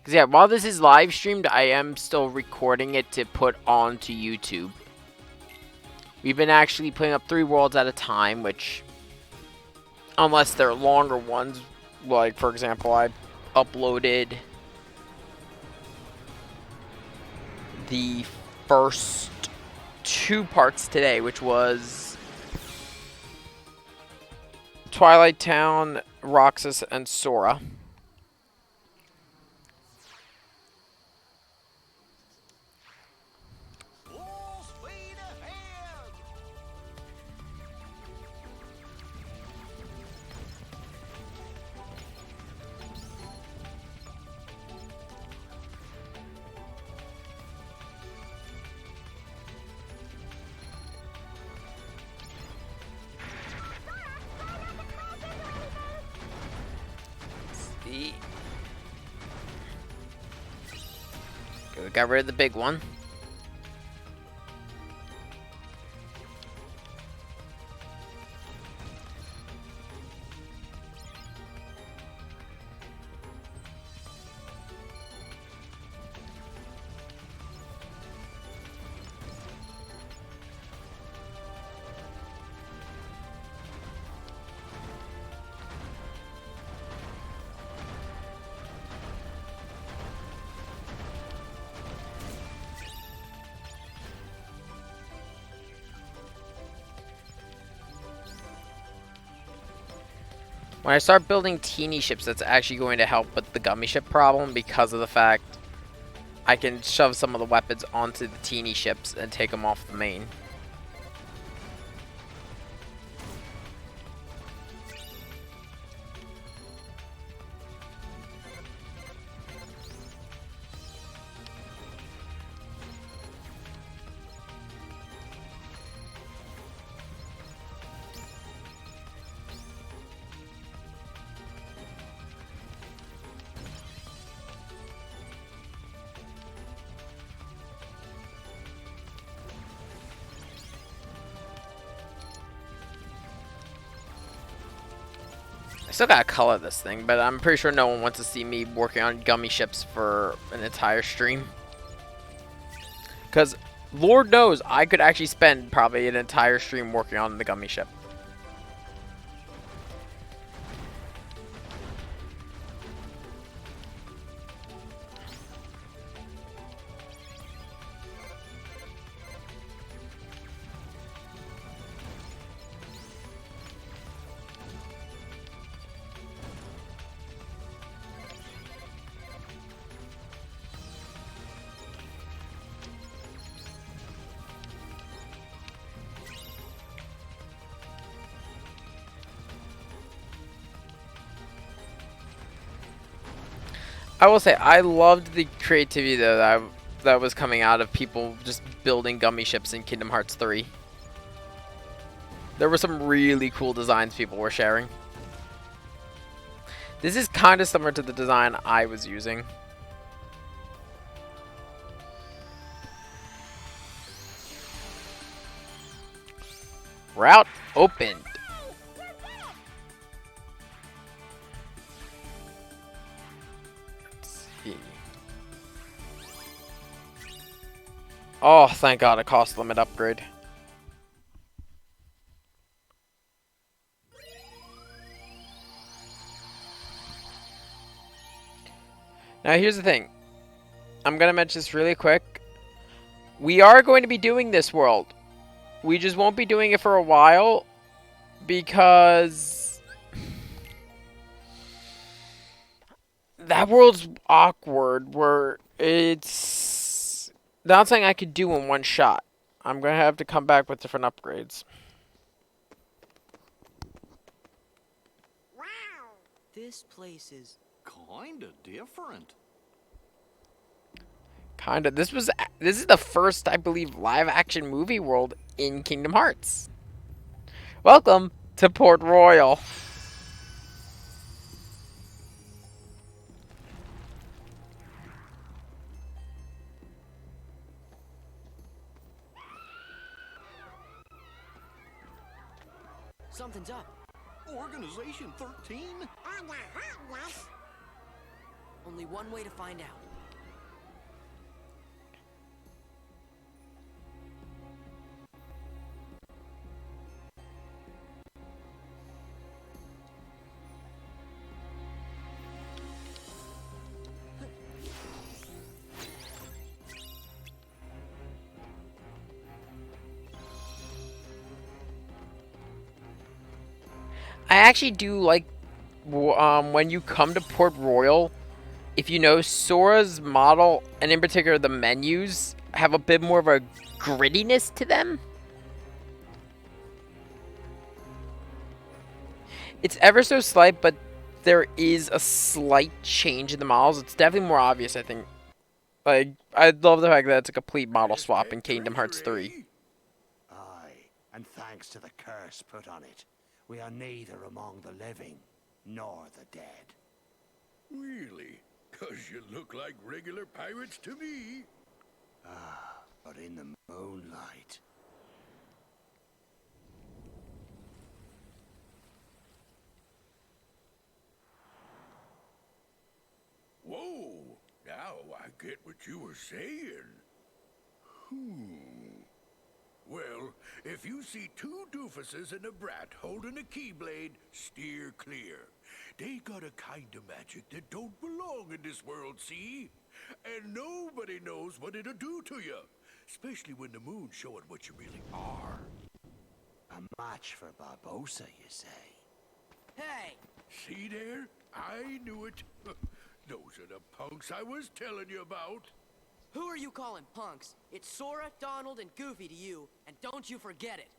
Because, yeah, while this is live streamed, I am still recording it to put onto YouTube. We've been actually putting up 3 worlds at a time, which, unless they're longer ones, like, for example, I uploaded the first 2 parts today, which was Twilight Town, Roxas, and Sora. Okay, we got rid of the big one. When I start building teeny ships, that's actually going to help with the gummy ship problem because of the fact I can shove some of the weapons onto the teeny ships and take them off the main. I still gotta color this thing, but I'm pretty sure no one wants to see me working on gummy ships for an entire stream. Because, Lord knows, I could actually spend probably an entire stream working on the gummy ship. I will say, I loved the creativity though that was coming out of people just building gummy ships in Kingdom Hearts 3. There were some really cool designs people were sharing. This is kind of similar to the design I was using. Route opened. Oh, thank God, a cost limit upgrade. Now, here's the thing. I'm going to mention this really quick. We are going to be doing this world. We just won't be doing it for a while because that world's awkward where it's not something I could do in one shot. I'm going to have to come back with different upgrades. Wow. This place is kinda different. Kinda. This is the first, I believe, live action movie world in Kingdom Hearts. Welcome to Port Royal. something's up. Organization 13? Only one way to find out. I actually do like when you come to Port Royal, if you know, Sora's model, and in particular the menus, have a bit more of a grittiness to them. It's ever so slight, but there is a slight change in the models. It's definitely more obvious, I think. Like, I love the fact that it's a complete model swap in Kingdom Hearts 3. Aye, and thanks to the curse put on it, we are neither among the living nor the dead. Really? 'Cause you look like regular pirates to me. But in the moonlight. Whoa! Now I get what you were saying. Well, if you see two doofuses and a brat holding a keyblade, steer clear. They got a kind of magic that don't belong in this world, see? And nobody knows what it'll do to you. Especially when the moon's showing what you really are. A match for Barbossa, you say? Hey! See there? I knew it. Those are the punks I was telling you about. Who are you calling punks? It's Sora, Donald, and Goofy to you, and don't you forget it.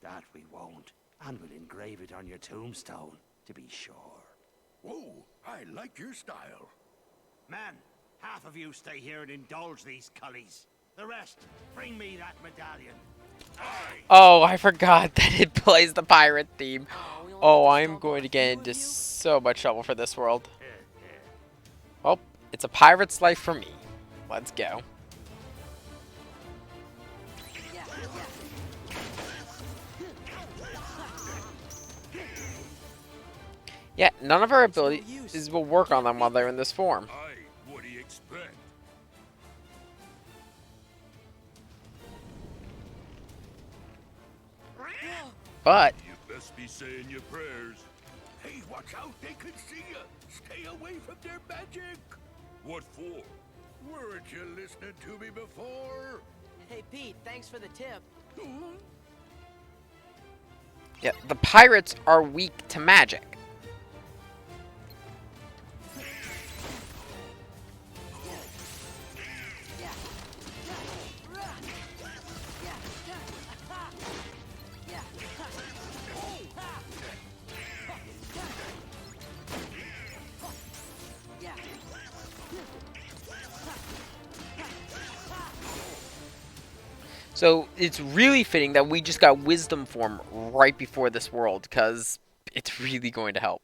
That we won't. And we'll engrave it on your tombstone, to be sure. Whoa, I like your style. Men, half of you stay here and indulge these cullies. The rest, bring me that medallion. Aye. Oh, I forgot that it plays the pirate theme. We only Oh, get to I'm stomp going on to a get few into of you? so much trouble for this world. Oh, it's a pirate's life for me. Let's go. Yeah. Yeah, none of our It's no abilities use. will work on Can't them while beat they're them. in this form. Aye, what do you expect? But You best be saying your prayers. Hey, watch out, they can see you. Stay away from their magic. What for? Weren't you listening to me before? Hey, Pete, thanks for the tip. yeah, the pirates are weak to magic. So it's really fitting that we just got Wisdom form right before this world, because it's really going to help.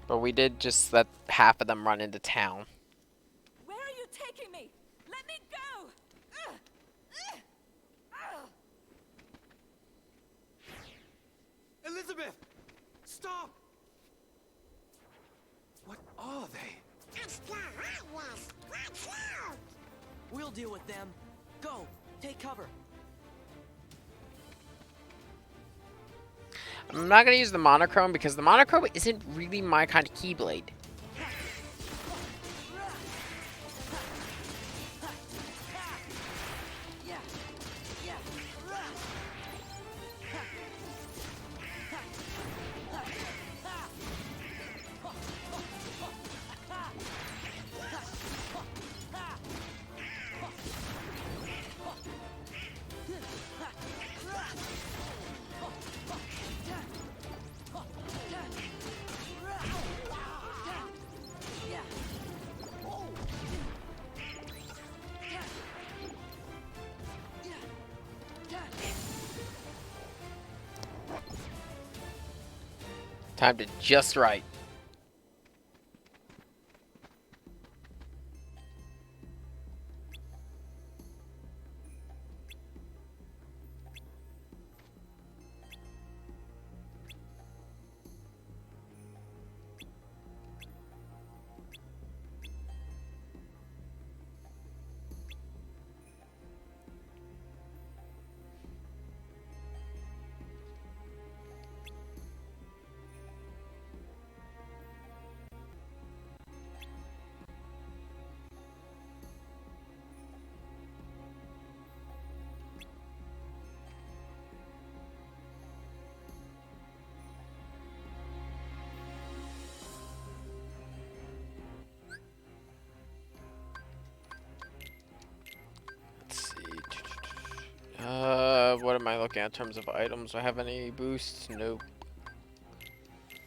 But we did just let half of them run into town. Where are you taking me? Let me go! Elizabeth! Stop! What are they? We'll deal with them. Go, take cover. I'm not going to use the monochrome because the monochrome isn't really my kind of keyblade. Timed it just right. What am I looking at in terms of items? Do I have any boosts? Nope.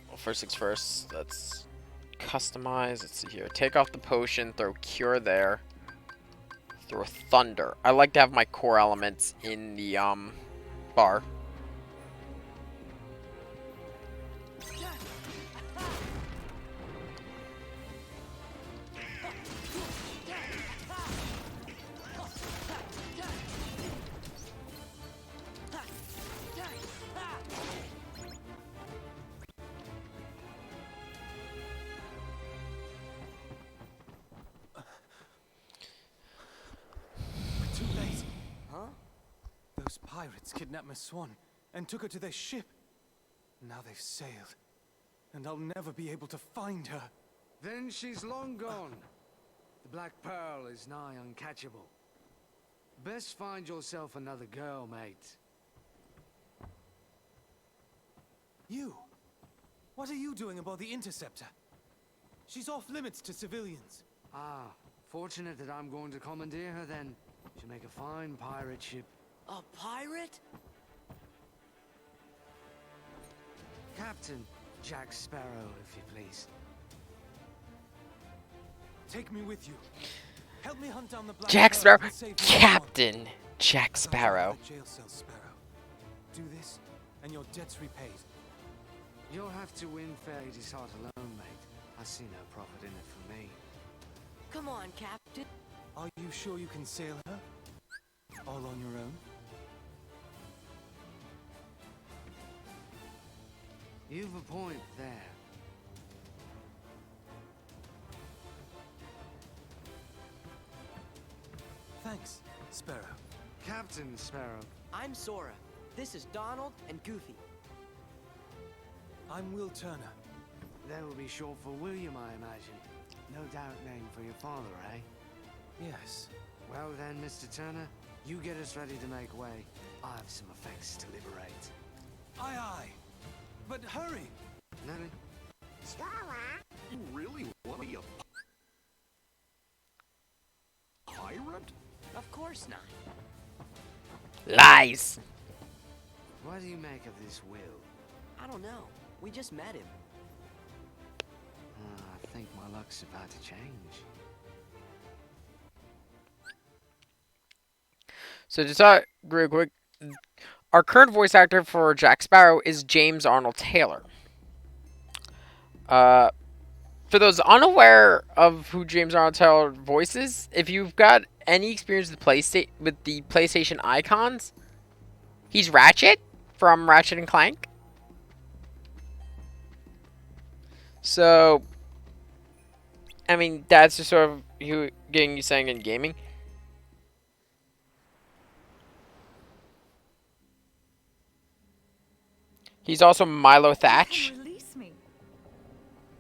Well, first things first, let's customize. Let's see here. Take off the potion, throw cure there. Throw thunder. I like to have my core elements in the bar. Too late. Huh? Those pirates kidnapped Miss Swan and took her to their ship. Now they've sailed, and I'll never be able to find her. Then she's long gone. The Black Pearl is nigh uncatchable. Best find yourself another girl, mate. You? What are you doing aboard the Interceptor? She's off limits to civilians. Ah, fortunate that I'm going to commandeer her then. She'll make a fine pirate ship. A pirate? Captain Jack Sparrow, if you please. Take me with you. Help me hunt down the Black Jack Pearl Sparrow. and save Miss Captain Jack Swan. Sparrow. The jail cell, Sparrow. Do this, and your debt's repaid. You'll have to win Fady's heart alone, mate. I see no profit in it for me. Come on, Captain. Are you sure you can sail her? All on your own? You've a point there. Thanks, Sparrow. Captain Sparrow. I'm Sora. This is Donald and Goofy. I'm Will Turner. That will be short for William, I imagine. No doubt name for your father, eh? Yes. Well then, Mr. Turner, you get us ready to make way. I have some effects to liberate. Aye, aye. But hurry! Nelly? You really want to be a pirate? Of course not. Lies. What do you make of this Will? I don't know. We just met him. I think my luck's about to change. So to talk real quick, our current voice actor for Jack Sparrow is James Arnold Taylor. For those unaware of who James Arnold Taylor voices, if you've got any experience with the PlayStation icons, he's Ratchet from Ratchet and Clank. So, I mean, that's just sort of getting you saying in gaming. He's also Milo Thatch. You can release me.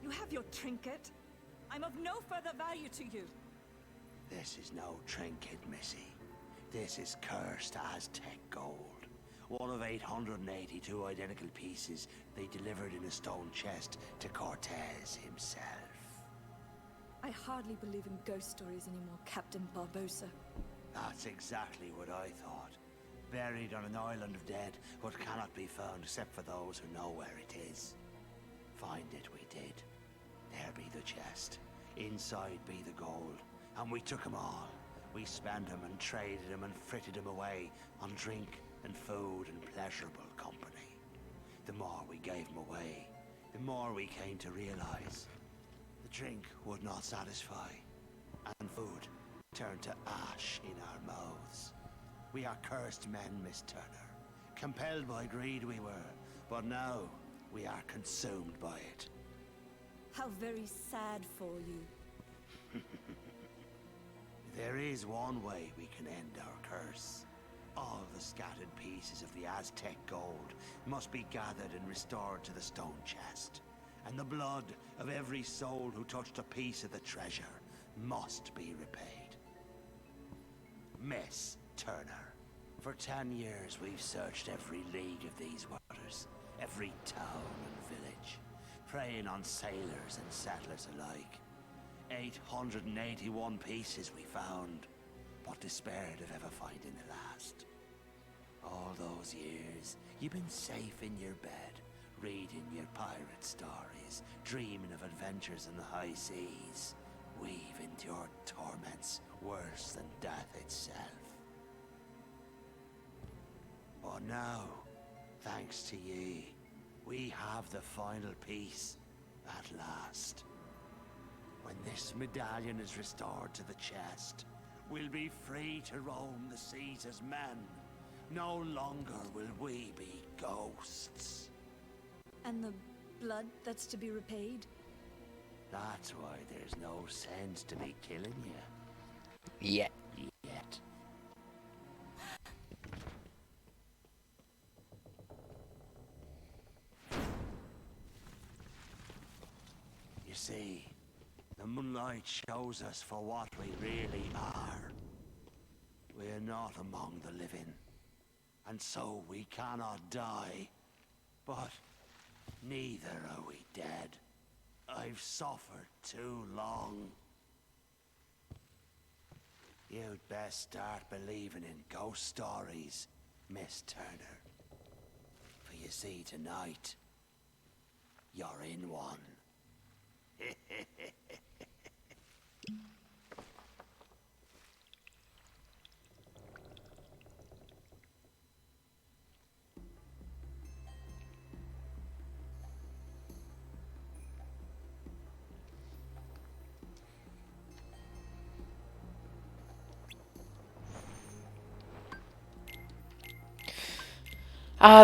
You have your trinket. I'm of no further value to you. This is no trinket, Missy. This is cursed Aztec gold. One of 882 identical pieces they delivered in a stone chest to Cortez himself. I hardly believe in ghost stories anymore, Captain Barbosa. That's exactly what I thought. Buried on an island of dead, but cannot be found except for those who know where it is. Find it we did. There be the chest. Inside be the gold. And we took 'em all. We spent 'em and traded 'em and fritted 'em away on drink and food and pleasurable company. The more we gave 'em away, the more we came to realize. The drink would not satisfy, and food turned to ash in our mouths. We are cursed men, Miss Turner. Compelled by greed we were, but now we are consumed by it. How very sad for you. There is one way we can end our curse. All the scattered pieces of the Aztec gold must be gathered and restored to the stone chest. And the blood of every soul who touched a piece of the treasure must be repaid. Miss Turner, for 10 years we've searched every league of these waters, every town and village, preying on sailors and settlers alike. 881 pieces we found, but despaired of ever finding the last. All those years, you've been safe in your bed, reading your pirate stories, dreaming of adventures in the high seas. We've endured torments worse than death itself. But now, thanks to ye, we have the final piece at last. When this medallion is restored to the chest, we'll be free to roam the seas as men. No longer will we be ghosts. And the blood that's to be repaid? That's why there's no sense to be killing you. Yet. Yet. You see, the moonlight shows us for what we really are. We're not among the living, and so we cannot die. But neither are we dead. I've suffered too long. You'd best start believing in ghost stories, Miss Turner. For you see, tonight, you're in one.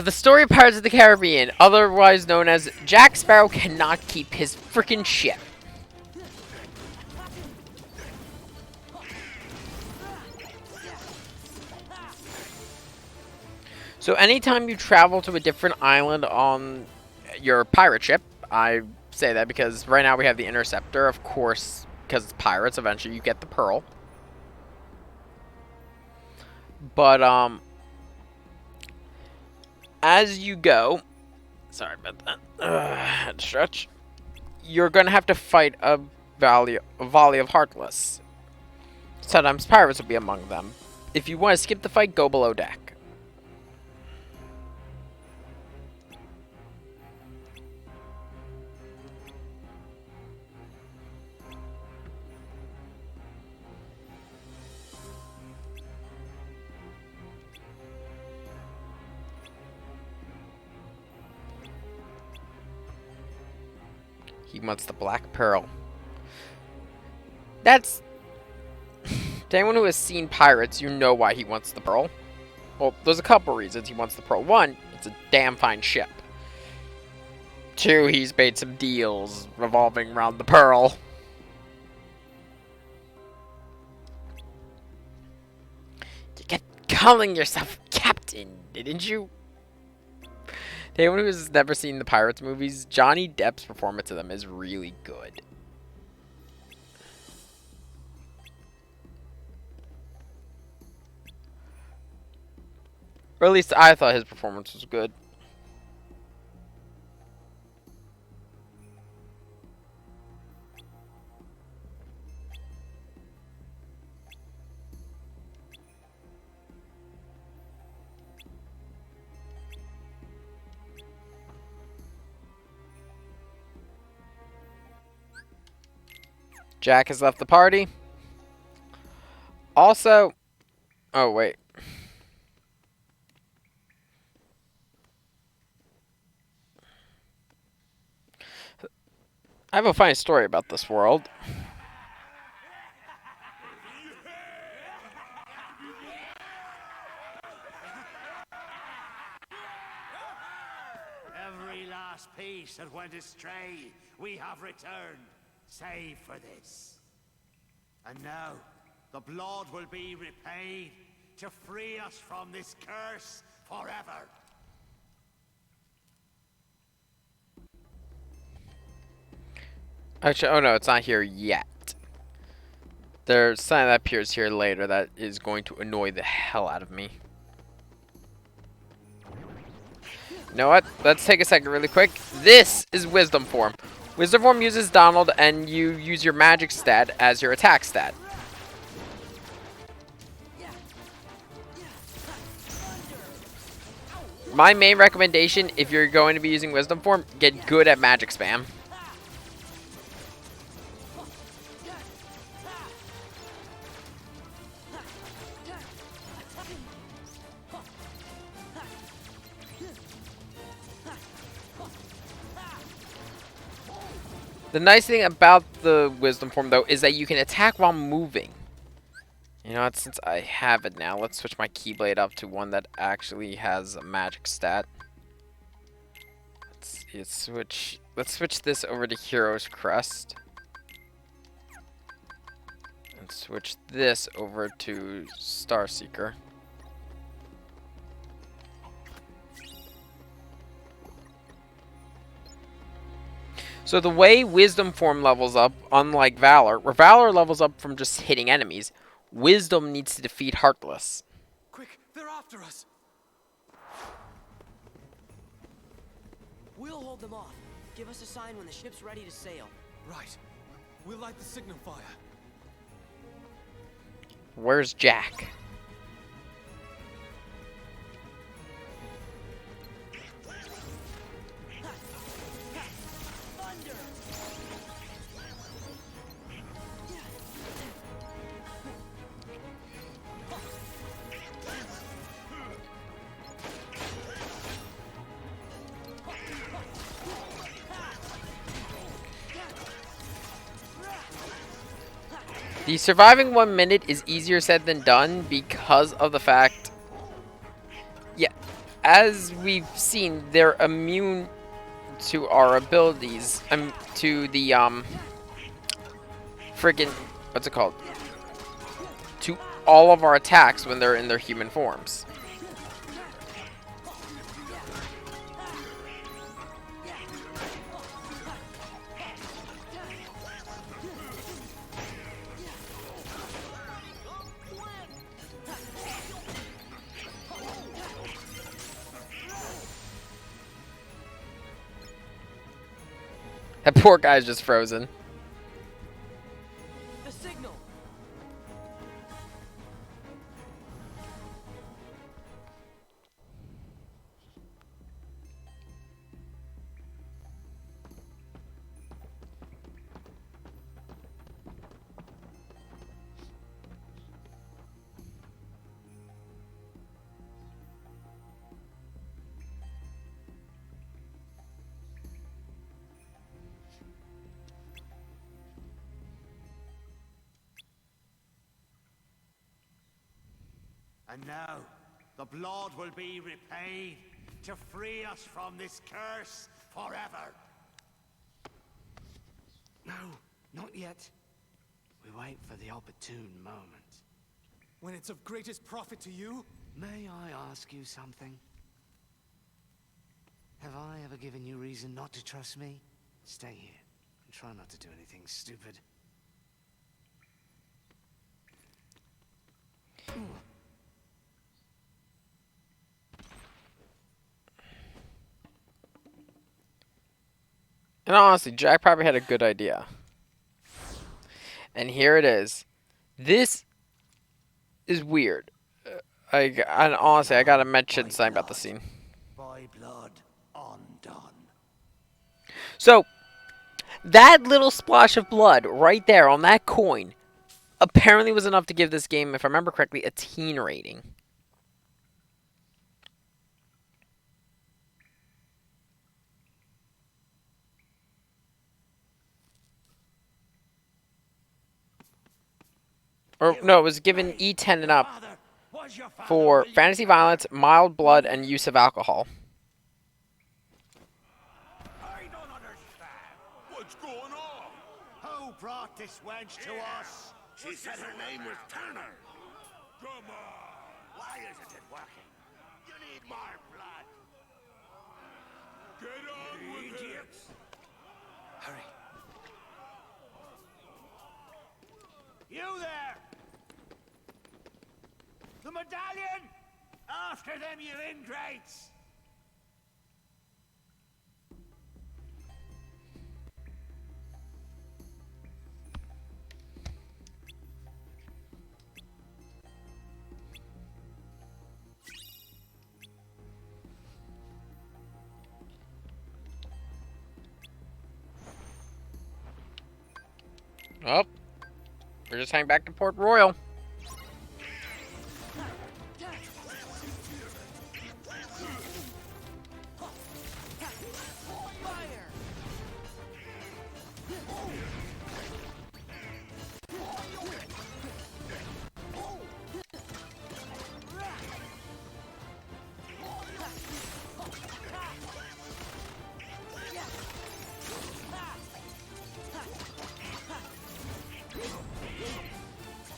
The story of Pirates of the Caribbean, otherwise known as Jack Sparrow cannot keep his frickin' ship. So anytime you travel to a different island on your pirate ship, I say that because right now we have the Interceptor, of course, because it's pirates, eventually you get the Pearl. But, as you go, sorry about that, had to stretch, you're gonna have to fight a volley of Heartless. Sometimes pirates will be among them. If you want to skip the fight, go below deck. He wants the Black Pearl. That's... To anyone who has seen Pirates, you know why he wants the Pearl. Well, there's a couple reasons he wants the Pearl. One, it's a damn fine ship. Two, he's made some deals revolving around the Pearl. You kept calling yourself Captain, didn't you? To anyone who's never seen the Pirates movies, Johnny Depp's performance of them is really good. Or at least I thought his performance was good. Jack has left the party. Also, oh wait. I have a funny story about this world. Every last piece that went astray, we have returned, save for this. And now, the blood will be repaid to free us from this curse forever. Actually, oh no, it's not here yet. There's something that appears here later that is going to annoy the hell out of me. You know what? Let's take a second really quick. This is Wisdom Form. Wisdom Form uses Donald, and you use your magic stat as your attack stat. My main recommendation, if you're going to be using Wisdom Form, get good at magic spam. The nice thing about the Wisdom Form, though, is that you can attack while moving. You know what, since I have it now, let's switch my Keyblade up to one that actually has a magic stat. Let's switch this over to Hero's Crest. And switch this over to Starseeker. So the way Wisdom Form levels up, unlike Valor, where Valor levels up from just hitting enemies, Wisdom needs to defeat Heartless. Quick, they're after us. We'll hold them off. Give us a sign when the ship's ready to sail. Right. We'll light the signal fire. Where's Jack? The surviving 1 minute is easier said than done because of the fact, yeah, as we've seen, they're immune to our abilities, to the, friggin', what's it called? To all of our attacks when they're in their human forms. That poor guy's just frozen. The signal. And now, the blood will be repaid to free us from this curse forever. No, not yet. We wait for the opportune moment. When it's of greatest profit to you? May I ask you something? Have I ever given you reason not to trust me? Stay here and try not to do anything stupid. And honestly, Jack probably had a good idea. And here it is. This is weird. And honestly, I gotta mention something about the scene. By blood undone. So, that little splash of blood right there on that coin apparently was enough to give this game, if I remember correctly, a teen rating. Or no, it was given Hey, E10 and your up father was your father, for William fantasy Sparrow. violence, mild blood, and use of alcohol. I don't understand. What's going on? Who brought this wench to us? She said her name was Turner. Come on. Why isn't it working? You need more blood. Get on with it. Idiots. Hurry. You there! The medallion! After them, you ingrates! Oh, we're just heading back to Port Royal.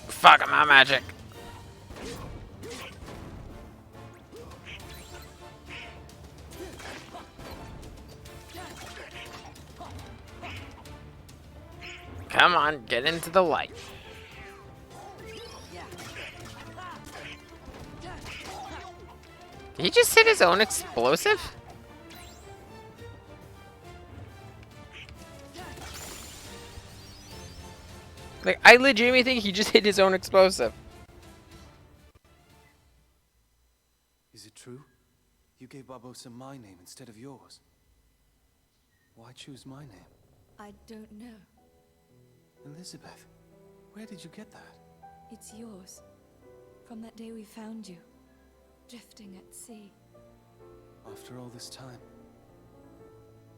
Fuck, I'm out of magic. Come on, get into the light. Did he just hit his own explosive? Like, I legitimately think he just hit his own explosive. Is it true? You gave Barbosa my name instead of yours. Why choose my name? I don't know. Elizabeth, where did you get that? It's yours. From that day we found you. Drifting at sea. After all this time,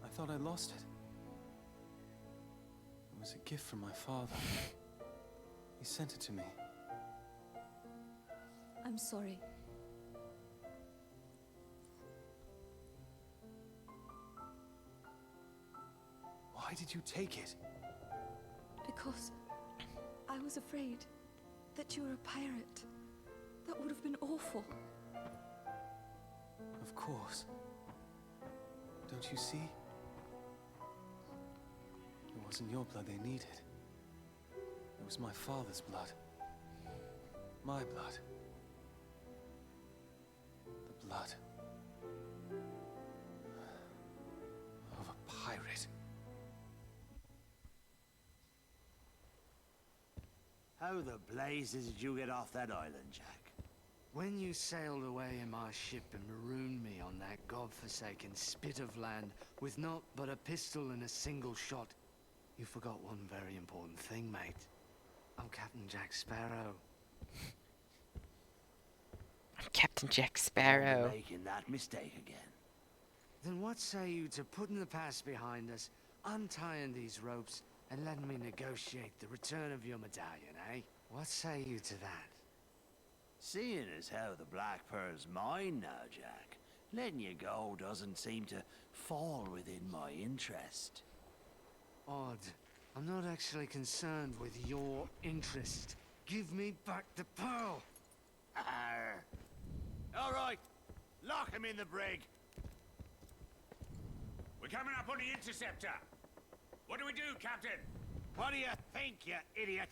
I thought I lost it. It was a gift from my father. He sent it to me. I'm sorry. Why did you take it? Because I was afraid that you were a pirate. That would have been awful. Of course. Don't you see? It wasn't your blood they needed. It was my father's blood. My blood. The blood of a pirate. How the blazes did you get off that island, Jack? When you sailed away in my ship and marooned me on that godforsaken spit of land with naught but a pistol and a single shot, you forgot one very important thing, mate. I'm Captain Jack Sparrow. I'm Captain Jack Don't Sparrow. be making that mistake again. Then what say you to putting the past behind us, untying these ropes, and letting me negotiate the return of your medallion, eh? What say you to that? Seeing as how the Black Pearl's mine now, Jack, letting you go doesn't seem to fall within my interest. Odd. I'm not actually concerned with your interest. Give me back the pearl! Arr. All right, lock him in the brig. We're coming up on the interceptor. What do we do, Captain? What do you think, you idiot?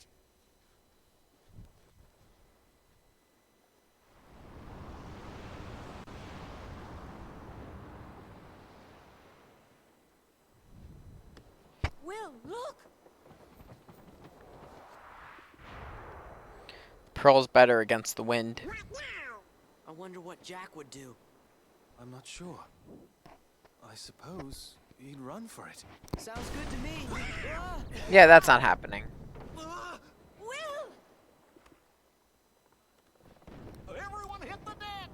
Will, look! Pearl's better against the wind. I wonder what Jack would do. I'm not sure. I suppose he'd run for it. Sounds good to me. Ah! Yeah, that's not happening. Will! Everyone hit the deck!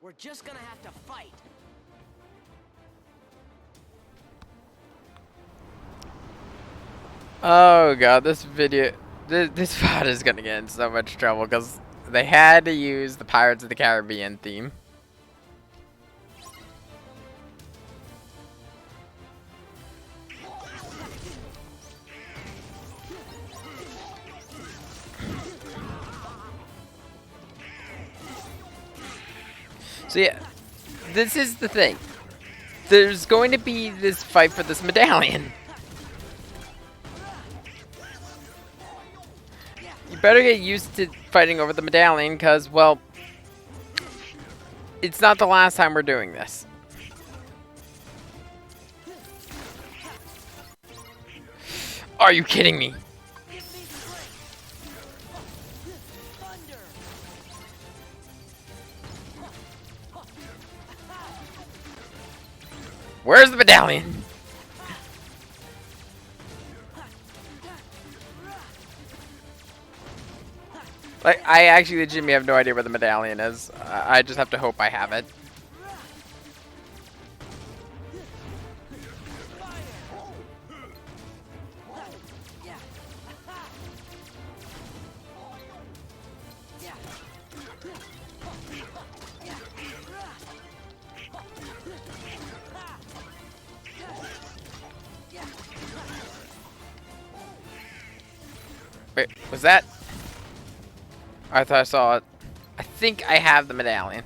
We're just gonna have to fight. Oh god, this video, this VOD is gonna get in so much trouble because they had to use the Pirates of the Caribbean theme. So yeah, this is the thing. There's going to be this fight for this medallion. You better get used to fighting over the medallion, because, well, it's not the last time we're doing this. Are you kidding me? Where's the medallion? Like, I actually legitimately have no idea where the medallion is. I just have to hope I have it. Wait, was that? I thought I saw it. I think I have the medallion.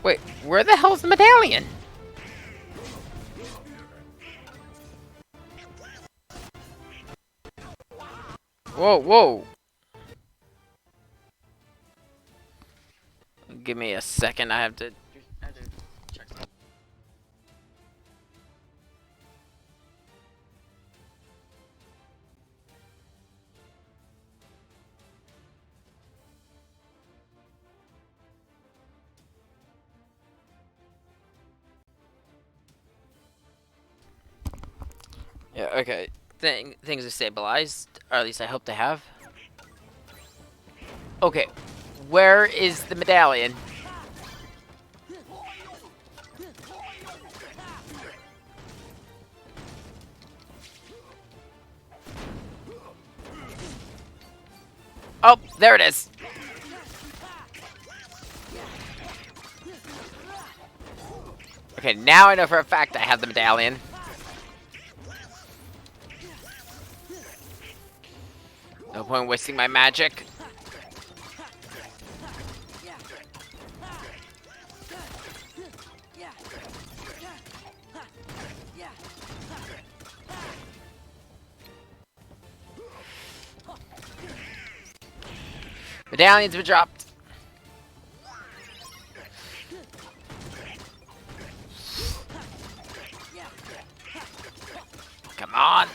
Wait, where the hell's the medallion? Whoa, whoa. Give me a second, I have to check something. Yeah, okay. Things are stabilized, or at least I hope they have. Okay, where is the medallion? Oh, there it is. Okay, now I know for a fact I have the medallion. No point wasting my magic. Medallion's been dropped. Come on.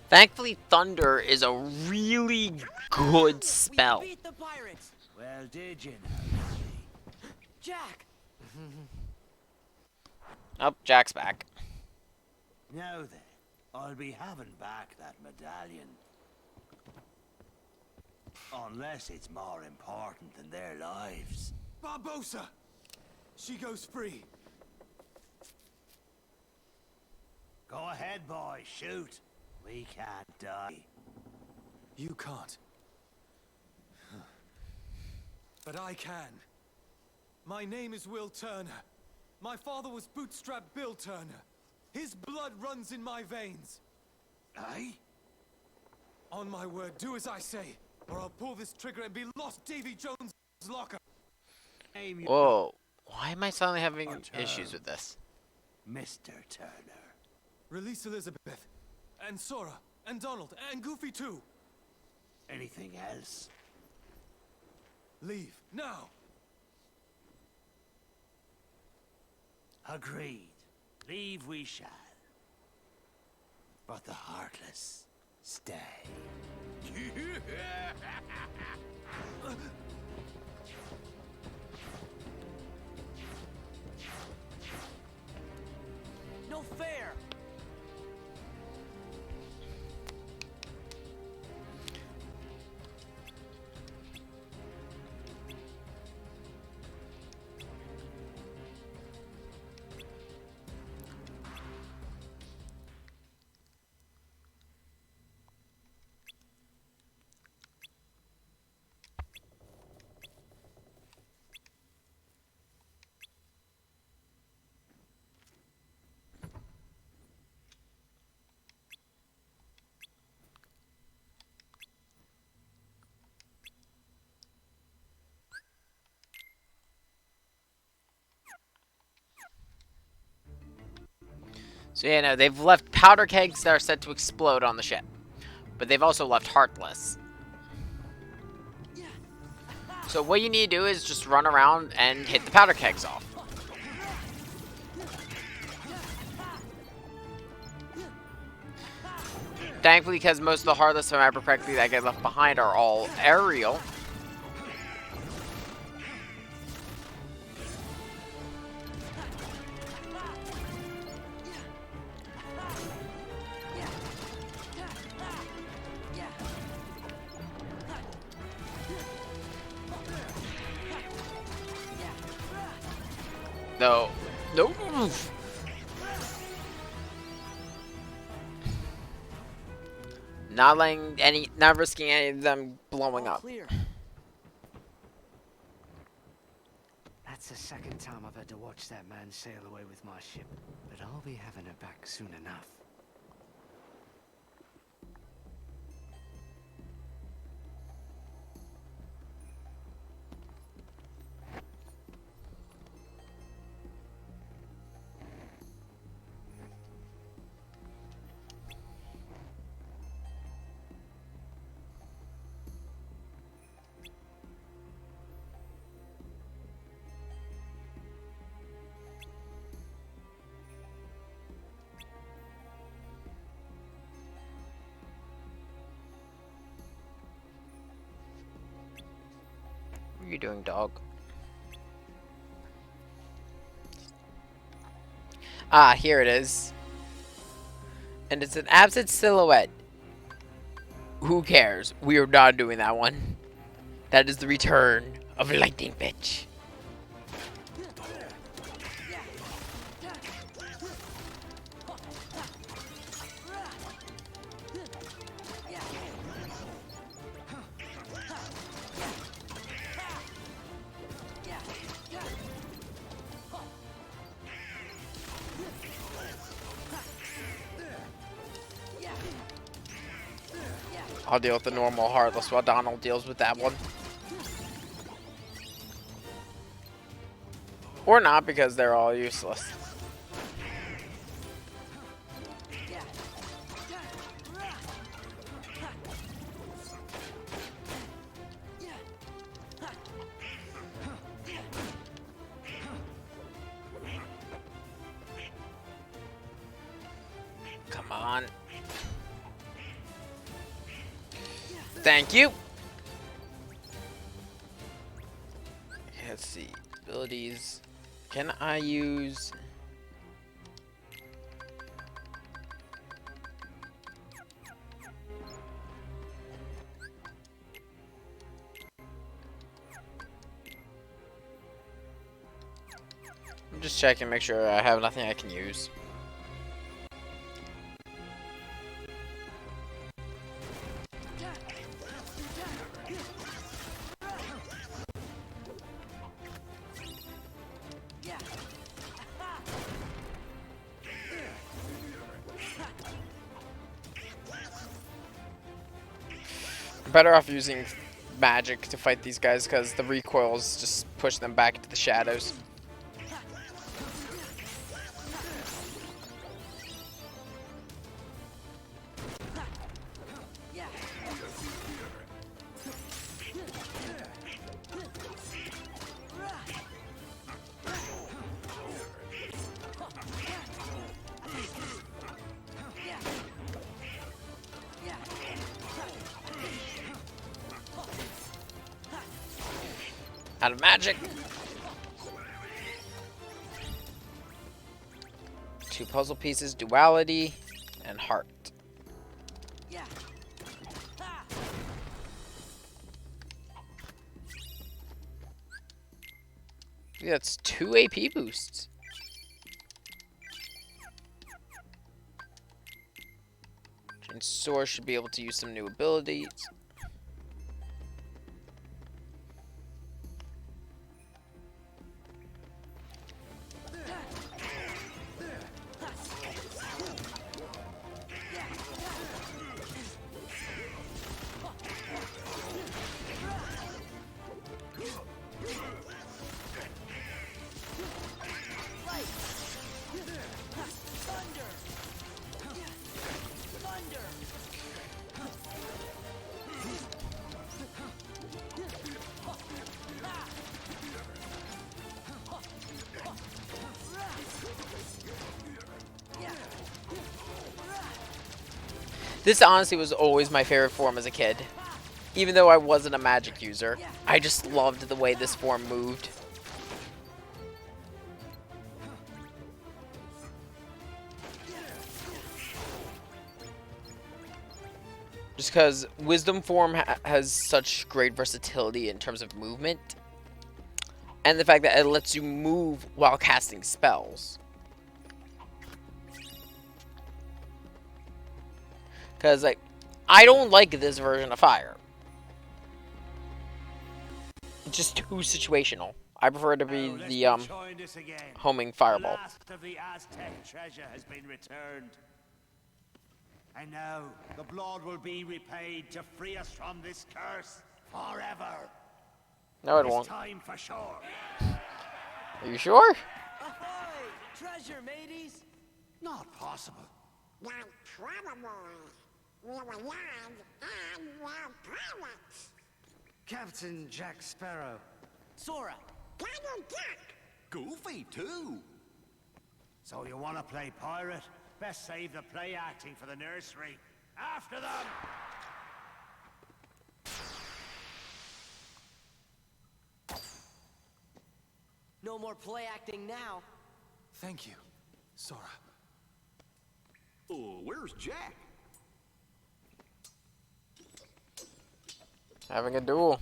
Thankfully, Thunder is a really good spell. We beat the pirates. Well, did you know? Jack. Oh, Jack's back. Now then, I'll be having back that medallion. Unless it's more important than their lives. Barbosa! She goes free. Go ahead, boy, shoot. We can't die. You can't. But I can. My name is Will Turner. My father was Bootstrap Bill Turner. His blood runs in my veins. Aye? On my word, do as I say, or I'll pull this trigger and be lost Davy Jones' locker. Whoa. Why am I suddenly having issues with this? Mr. Turner. Release Elizabeth, and Sora, and Donald, and Goofy too. Anything else? Leave, now. Agreed. Leave we shall. But the Heartless stay. no fair. So yeah, no, they've left powder kegs that are set to explode on the ship. But they've also left Heartless. So what you need to do is just run around and hit the powder kegs off. Thankfully, because most of the Heartless, if I remember correctly, that get left behind are all aerial. No. Nope. Not risking any of them blowing All up. clear. That's the second time I've had to watch that man sail away with my ship, but I'll be having her back soon enough. What are you doing, dog? Ah, here it is. And it's an absent silhouette. Who cares? We are not doing that one. That is the return of Lightning Bitch. I'll deal with the normal Heartless while Donald deals with that one. Or not, because they're all useless. Come on. Thank you. Let's see. Abilities. Can I use... I'm just checking, make sure I have nothing I can use. Better off using magic to fight these guys because the recoils just push them back into the shadows. Out of magic. 2 puzzle pieces, duality, and heart. Yeah. Ha! Yeah, that's 2 AP boosts. And Sora should be able to use some new abilities. This honestly was always my favorite form as a kid. Even though I wasn't a magic user, I just loved the way this form moved. Just because Wisdom form has such great versatility in terms of movement. And the fact that it lets you move while casting spells. Because, like, I don't like this version of fire. It's just too situational. I prefer to be the, homing fireball. The last of the Aztec treasure has been returned. And now, the blood will be repaid to free us from this curse forever. No, it It's won't. time for sure. Are you sure? Ahoy! Treasure, mateys! Not possible. Not probable. We were young and we're pirates. Captain Jack Sparrow. Sora! Donald Duck. Goofy, too. So you want to play pirate? Best save the play acting for the nursery. After them! No more play acting now. Thank you, Sora. Oh, where's Jack? Having a duel.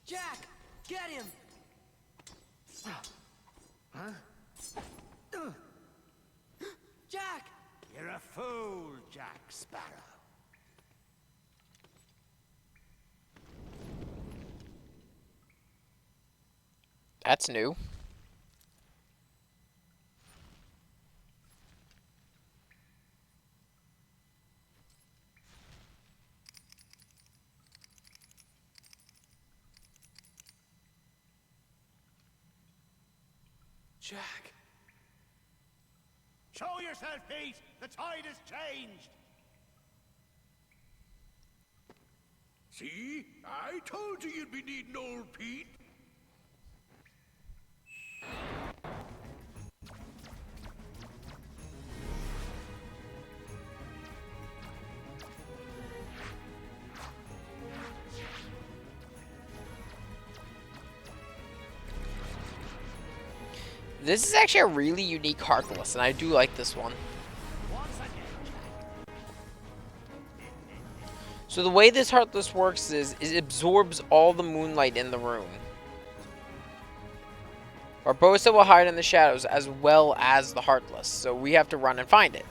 Jack! Get him! Huh? Jack! You're a fool, Jack Sparrow. That's new. Jack. Show yourself, Pete! The tide has changed! See? I told you you'd be needing old Pete. This is actually a really unique Heartless, and I do like this one. So the way this Heartless works is it absorbs all the moonlight in the room. Barbossa will hide in the shadows as well as the Heartless, so we have to run and find it.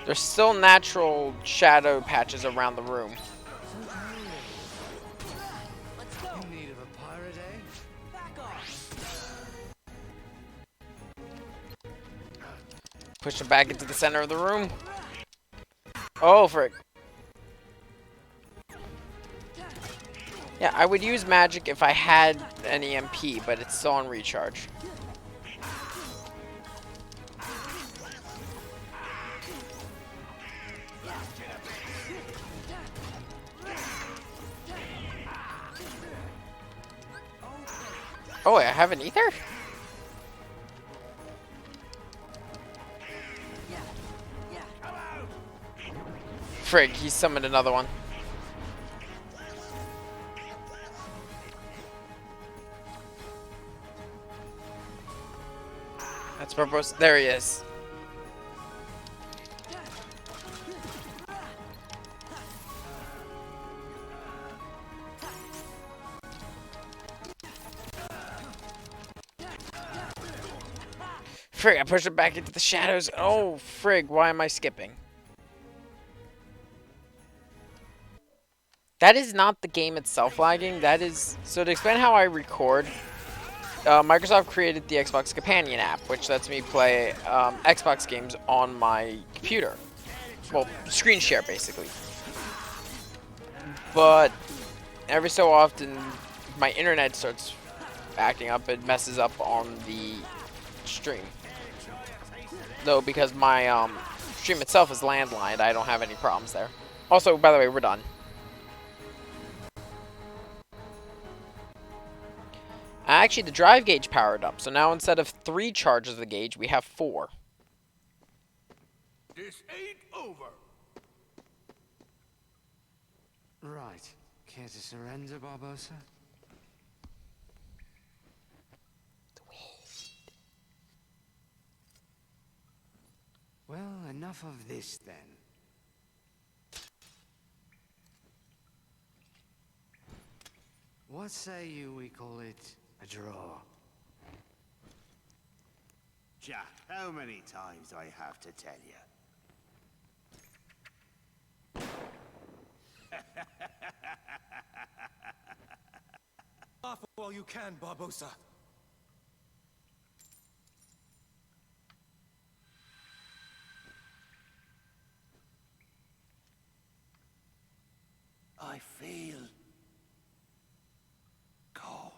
There's still natural shadow patches around the room. Let's go! In need of a pirate, eh? Back off! Push him back into the center of the room. Oh, frick. Yeah, I would use magic if I had an EMP, but it's still on recharge. Oh, I have an ether? Frig, he summoned another one. That's purpose. There he is. Frig, I pushed it back into the shadows. Oh, frig, why am I skipping? That is not the game itself lagging. That is... So to explain how I record, Microsoft created the Xbox Companion app, which lets me play Xbox games on my computer. Well, screen share, basically. But every so often, my internet starts acting up. It messes up on the stream. Though, because my stream itself is landlined, I don't have any problems there. Also, by the way, we're done. Actually, the drive gauge powered up, so now instead of 3 charges of the gauge, we have 4. This ain't over. Right. Care to surrender, Barbosa? Well, enough of this then. What say you we call it a draw? Jack, how many times do I have to tell you? Laugh while you can, Barbosa. I feel cold.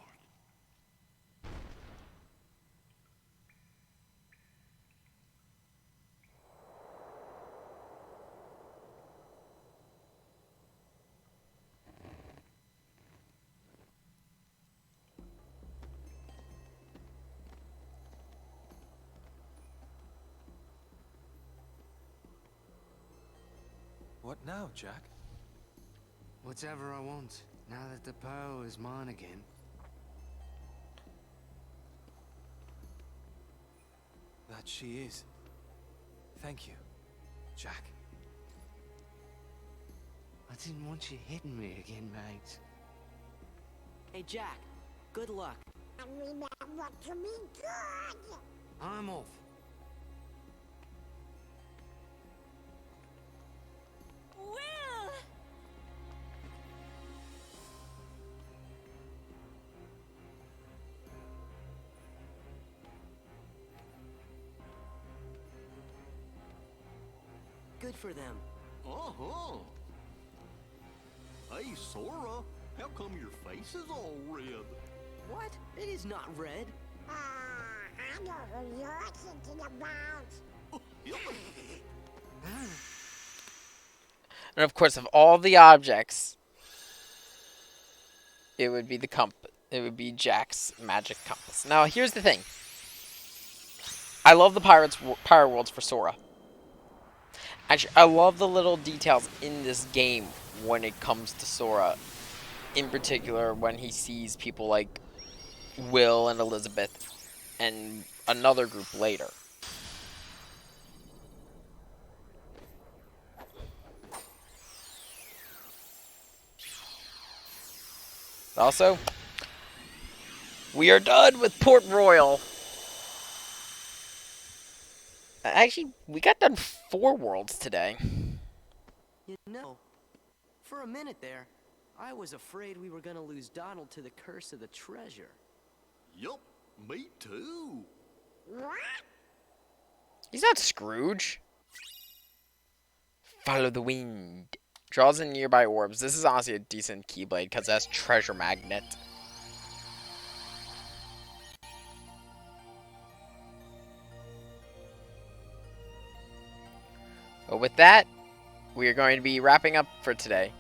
What now, Jack? Whatever I want, now that the pearl is mine again. That she is. Thank you, Jack. I didn't want you hitting me again, mate. Hey, Jack. Good luck. And remember to be good. I'm off. Will! Good for them. Uh-huh. Hey, Sora, how come your face is all red? What? It is not red. I know who you're thinking about. And of course, of all the objects, it would be the compass. It would be Jack's magic compass. Now, here's the thing. I love the Pirate Worlds for Sora. Actually, I love the little details in this game when it comes to Sora. In particular, when he sees people like Will and Elizabeth and another group later. Also, we are done with Port Royal. Actually, we got done 4 worlds today. You know, for a minute there, I was afraid we were gonna lose Donald to the curse of the treasure. Yup, me too. What? He's not Scrooge. Follow the wind. Draws in nearby orbs. This is honestly a decent Keyblade because it has Treasure Magnet. But with that, we are going to be wrapping up for today.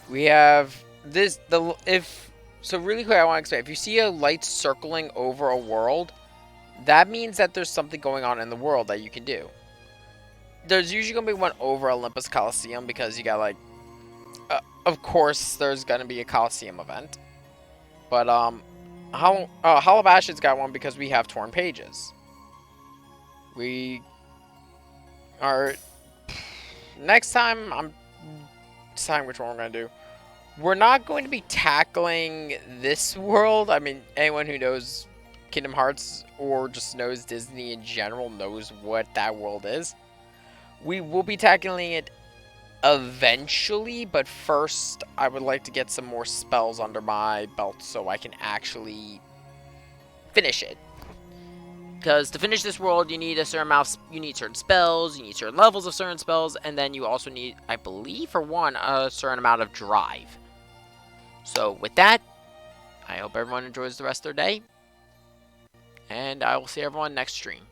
We have this, so really quick I want to explain, if you see a light circling over a world, that means that there's something going on in the world that you can do. There's usually going to be one over Olympus Coliseum because you got like, of course there's going to be a Coliseum event. But Hollow Bashed's got one because we have torn pages. We are, next time I'm deciding which one we're going to do. We're not going to be tackling this world. I mean, anyone who knows Kingdom Hearts or just knows Disney in general knows what that world is. We will be tackling it eventually, but first I would like to get some more spells under my belt so I can actually finish it. Because to finish this world, you need a certain amount you need certain spells, you need certain levels of certain spells, and then you also need, I believe, for one, a certain amount of drive. So with that, I hope everyone enjoys the rest of their day, and I will see everyone next stream.